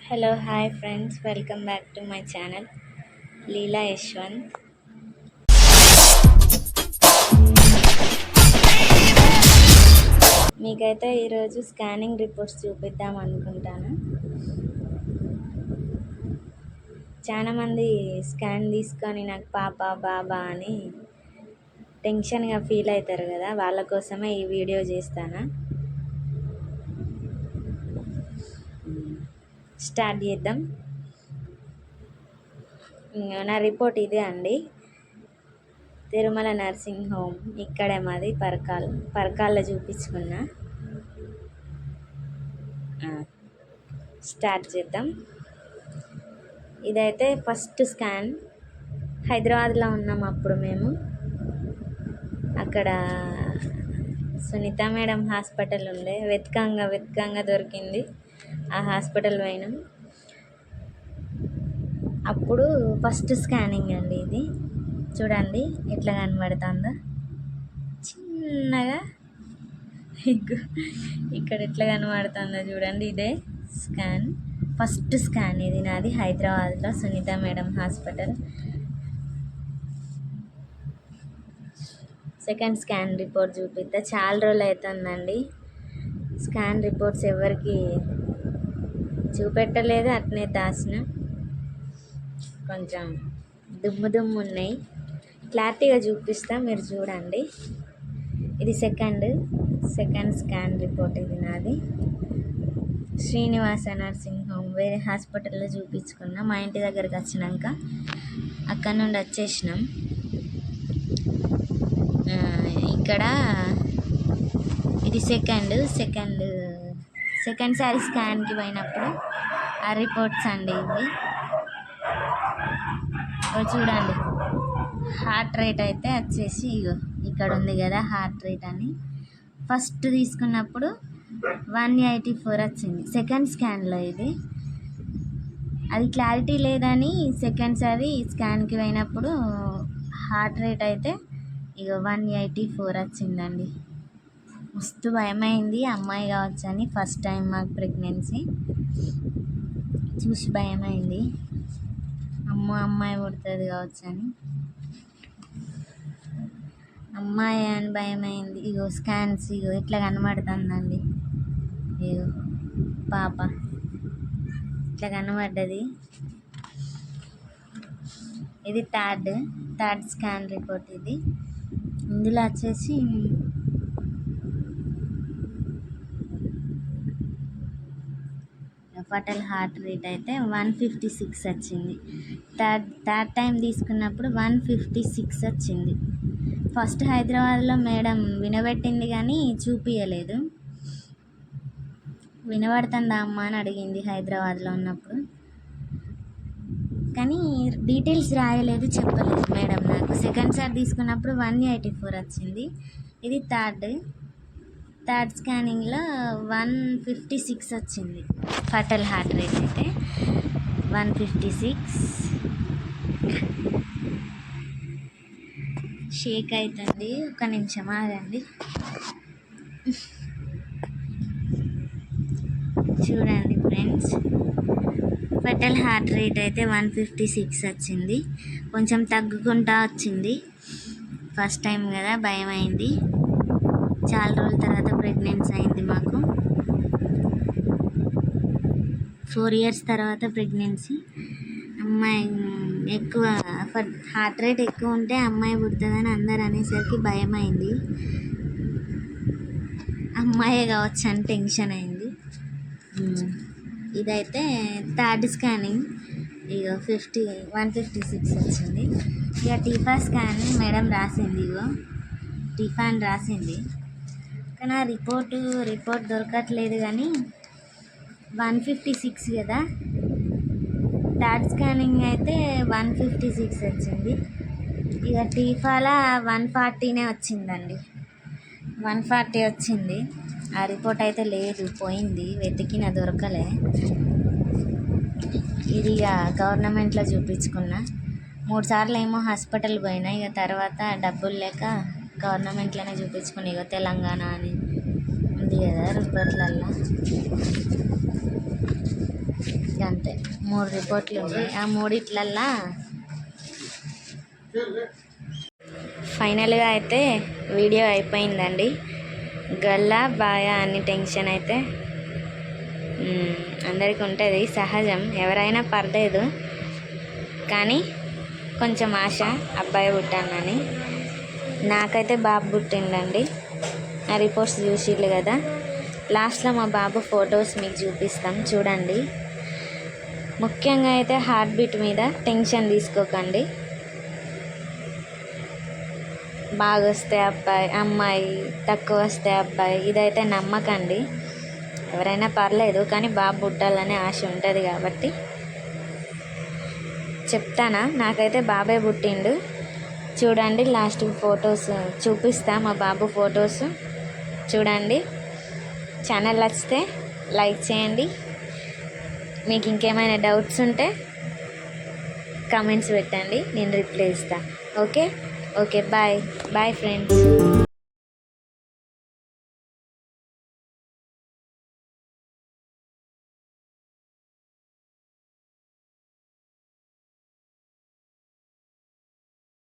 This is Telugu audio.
Hello, hi friends, welcome back to my channel Leela Yashwant. మీకైతే ఈరోజు స్కానింగ్ రిపోర్ట్స్ చూపిద్దాం అనుకుంటాను. చాలామంది స్కాన్ తీసుకొని నాకు పాప బాబా అని టెన్షన్గా ఫీల్ అవుతారు కదా, వాళ్ళ కోసమే ఈ వీడియో చేస్తాను. స్టార్ట్ చేద్దాం. నా రిపోర్ట్ ఇదే అండి. తిరుమల నర్సింగ్ హోమ్ ఇక్కడే మాది పరకాల్లో చూపించుకున్నా. స్టార్ట్ చేద్దాం. ఇదైతే ఫస్ట్ స్కాన్. హైదరాబాద్లో ఉన్నాం అప్పుడు మేము. అక్కడ సునీత మేడం హాస్పిటల్ ఉండే, వెతకంగా దొరికింది. ఆ హాస్పిటల్ పోయినాం. అప్పుడు ఫస్ట్ స్కానింగ్ అండి ఇది. చూడండి ఎట్లా కనబడుతుందో చిన్నగా. ఇక్కడ ఎట్లా కనబడుతుందో చూడండి. ఇదే స్కాన్, ఫస్ట్ స్కాన్ ఇది నాది హైదరాబాద్లో Sunitha madam hospital. Second scan report చూపిస్తా. చాలా రోజులు అవుతుందండి స్కాన్ రిపోర్ట్స్ ఎవరికి చూపెట్టలేదు, అట్నే దాచిన. కొంచెం దుమ్ము ఉన్నాయి. క్లారిటీగా చూపిస్తా, మీరు చూడండి. ఇది సెకండ్ స్కాన్ రిపోర్ట్. ఇది నాది శ్రీనివాస నర్సింగ్ హోమ్, వేరే హాస్పిటల్లో చూపించుకున్నా. మా ఇంటి దగ్గరికి వచ్చినాక అక్కడ నుండి వచ్చేసినాం. ఇక్కడ ఇది సెకండ్ సారి స్కాన్కి పోయినప్పుడు ఆ రిపోర్ట్స్ అండి ఇవి. చూడండి, హార్ట్ రేట్ అయితే వచ్చేసి ఇక్కడ ఉంది కదా హార్ట్ రేట్ అని. ఫస్ట్ తీసుకున్నప్పుడు 184 వచ్చింది సెకండ్ స్కాన్లో. ఇది అది క్లారిటీ లేదని సెకండ్ సారి స్కాన్కి పోయినప్పుడు హార్ట్ రేట్ అయితే 184 వచ్చిందండి. మస్తు భయమైంది. అమ్మాయి కావచ్చని, ఫస్ట్ టైం మాకు ప్రెగ్నెన్సీ చూసి భయమైంది. అమ్మాయి పుడుతుంది కావచ్చని, అమ్మాయి అని భయమైంది. స్కాన్స్ ఇట్లా కనబడుతుందండి. పాప ఇట్లా కనబడ్డది. ఇది థర్డ్ స్కాన్ రిపోర్ట్. ఇందులో వచ్చేసి ఫటల్ హార్ట్ రేట్ అయితే 156 వచ్చింది. థర్డ్ టైం తీసుకున్నప్పుడు 156 వచ్చింది. ఫస్ట్ హైదరాబాద్లో మేడం వినబెట్టింది కానీ చూపించలేదు. వినబడుతుందా అమ్మ అని అడిగింది హైదరాబాద్లో ఉన్నప్పుడు, కానీ డీటెయిల్స్ రాయలేదు, చెప్పలేదు మేడం నాకు. సెకండ్ సార్ తీసుకున్నప్పుడు 184 వచ్చింది. ఇది థర్డ్ స్కానింగ్లో 156 వచ్చింది. ఫటల్ హార్ట్ రేట్ అయితే 156. షేక్ అవుతుంది, ఒక నిమిషం ఆగండి. చూడండి ఫ్రెండ్స్, ఫటల్ హార్ట్ రేట్ అయితే 156 వచ్చింది. కొంచెం తగ్గుకుంటా వచ్చింది. ఫస్ట్ టైం కదా, భయం అయింది. చాలా రోజుల తర్వాత ప్రెగ్నెన్సీ అయింది మాకు. 4 years తర్వాత ప్రెగ్నెన్సీ. అమ్మాయి ఎక్కువ హార్ట్ రేట్ ఎక్కువ ఉంటే అమ్మాయి పుడుతుందని అందరు అనేసరికి భయం అయింది. అమ్మాయే కావచ్చు అని టెన్షన్ అయింది. ఇదైతే థర్డ్ స్కానింగ్. 156 వచ్చింది. టీఫా స్కాన్ మేడం రాసింది. టీఫా అని రాసింది, కానీ ఆ రిపోర్ట్ దొరకట్లేదు. కానీ 156 కదా. థర్డ్ స్కానింగ్ అయితే 156 వచ్చింది. టీఫాలో 140 వచ్చిందండి. 140 వచ్చింది. ఆ రిపోర్ట్ అయితే లేదు, పోయింది. వెతికిన దొరకలే. ఇది గవర్నమెంట్లో చూపించుకున్నా. 3 సార్లు ఏమో హాస్పిటల్ పోయినా. తర్వాత డబ్బులు లేక గవర్నమెంట్లోనే చూపించుకుని. తెలంగాణ అని ఉంది కదా రిపోర్ట్లల్లో. అంతే 3 రిపోర్ట్లు ఉన్నాయి. ఆ మూడిట్లల్లా ఫైనల్గా అయితే వీడియో అయిపోయిందండి. గల్లా బాయా అని టెన్షన్ అయితే అందరికీ ఉంటుంది, సహజం, ఎవరైనా పర్లేదు. కానీ కొంచెం ఆశ అబ్బాయి పుట్టానని. నాకైతే బాబు పుట్టిండండి. ఆ రిపోర్ట్స్ చూసిళ్ళు కదా. లాస్ట్లో మా బాబు ఫొటోస్ మీకు చూపిస్తాం, చూడండి. ముఖ్యంగా అయితే హార్ట్ బీట్ మీద టెన్షన్ తీసుకోకండి. బాగా వస్తే అబ్బాయి, అమ్మాయి తక్కువ వస్తే అబ్బాయి, ఇదైతే నమ్మకండి. ఎవరైనా పర్లేదు, కానీ బాబు పుట్టాలనే ఆశ ఉంటుంది కాబట్టి చెప్తానా. నాకైతే బాబే పుట్టిండు. చూడండి, లాస్ట్ ఫొటోస్ చూపిస్తా, మా బాబు ఫొటోస్ చూడండి. ఛానల్ నచ్చితే లైక్ చేయండి. మీకు ఇంకేమైనా డౌట్స్ ఉంటే కమెంట్స్ పెట్టండి, నేను రిప్లై ఇస్తాను. Okay bye friends.